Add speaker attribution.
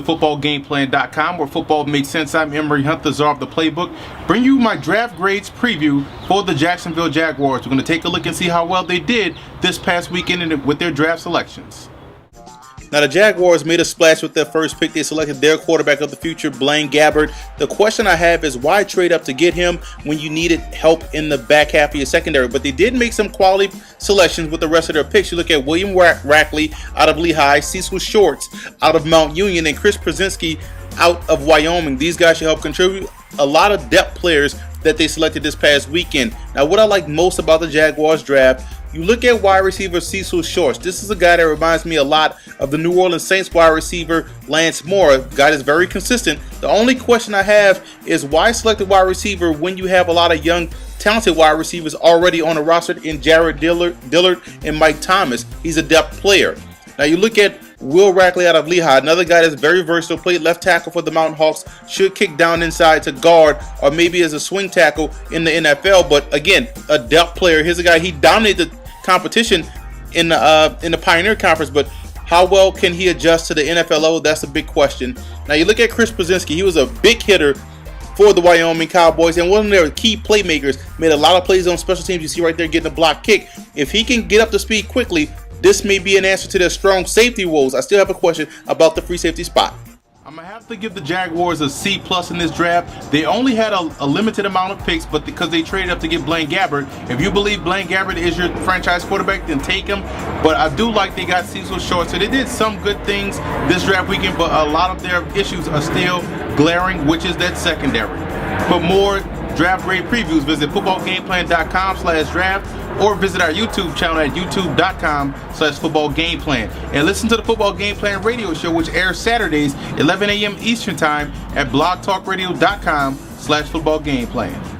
Speaker 1: to footballgameplan.com, where football makes sense. I'm Emory Hunt, the czar of the playbook. Bring you my draft grades preview for the Jacksonville Jaguars. We're going to take a look and see how well they did this past weekend with their draft selections.
Speaker 2: Now, the Jaguars made a splash with their first pick. They selected their quarterback of the future, Blaine Gabbert. The question I have is, why trade up to get him when you needed help in the back half of your secondary? But they did make some quality selections with the rest of their picks. You look at William Rackley out of Lehigh, Cecil Shorts out of Mount Union, and Chris Przinski out of Wyoming. These guys should help contribute. A lot of depth players that they selected this past weekend. Now, what I like most about the Jaguars draft, you look at wide receiver Cecil Shorts. This is a guy that reminds me a lot of the New Orleans Saints wide receiver Lance Moore, a guy that's very consistent. The only question I have is, why select a wide receiver when you have a lot of young, talented wide receivers already on the roster in Jared Dillard and Mike Thomas? He's a depth player. Now you look at Will Rackley out of Lehigh, another guy that's very versatile, played left tackle for the Mountain Hawks, should kick down inside to guard or maybe as a swing tackle in the NFL, but again, a depth player. Here's a guy, he dominated the competition in the Pioneer Conference, but how well can he adjust to the NFLO? That's a big question. Now you look at Chris Przinski. He was a big hitter for the Wyoming Cowboys and one of their key playmakers, made a lot of plays on special teams. You see right there getting a block kick. If he can get up to speed quickly, this may be an answer to their strong safety woes. I still have a question about the free safety spot.
Speaker 1: I'm going to have to give the Jaguars a C+ in this draft. They only had a limited amount of picks, but because they traded up to get Blaine Gabbert. If you believe Blaine Gabbert is your franchise quarterback, then take him. But I do like they got Cecil Short. So they did some good things this draft weekend, but a lot of their issues are still glaring, which is that secondary. For more draft grade previews, visit footballgameplan.com/draft or visit our YouTube channel at youtube.com/footballgameplan. And listen to the Football Game Plan radio show, which airs Saturdays, 11 a.m. Eastern Time at blogtalkradio.com/footballgameplan.